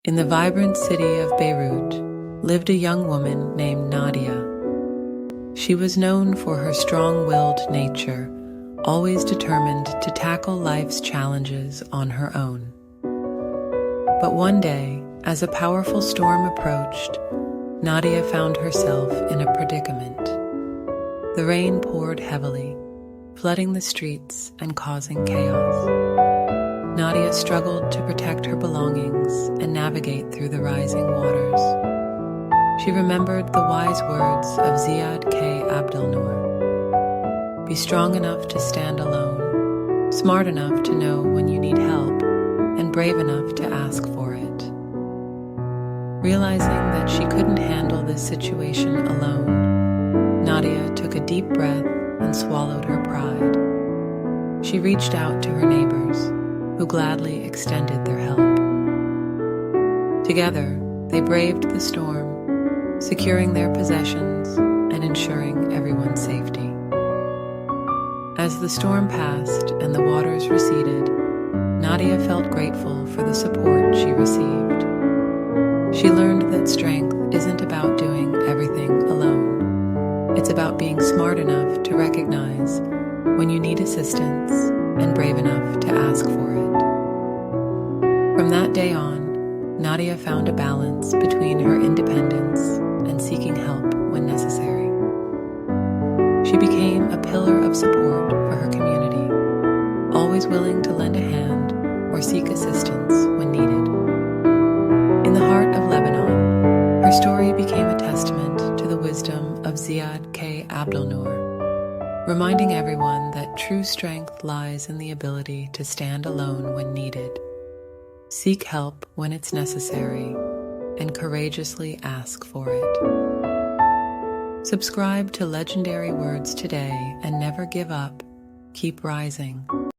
In the vibrant city of Beirut lived a young woman named Nadia. She was known for her strong-willed nature, always determined to tackle life's challenges on her own. But one day, as a powerful storm approached, Nadia found herself in a predicament. The rain poured heavily, flooding the streets and causing chaos. Nadia struggled to protect her belongings and navigate through the rising waters. She remembered the wise words of Ziad K Abdelnour. Be strong enough to stand alone, smart enough to know when you need help, and brave enough to ask for it. Realizing that she couldn't handle this situation alone, Nadia took a deep breath and swallowed her pride. She reached out to her neighbors, who gladly extended their help. Together, they braved the storm, securing their possessions and ensuring everyone's safety. As the storm passed and the waters receded, Nadia felt grateful for the support she received. She learned that strength isn't about doing everything alone. It's about being smart enough to recognize when you need assistance and brave enough to ask for it. From that day on, Nadia found a balance between her independence and seeking help when necessary. She became a pillar of support for her community, always willing to lend a hand or seek assistance when needed. In the heart of Lebanon, her story became a testament to the wisdom of Ziad K Abdelnour, reminding everyone that true strength lies in the ability to stand alone when needed, seek help when it's necessary, and courageously ask for it. Subscribe to Legendary Words today and never give up. Keep rising.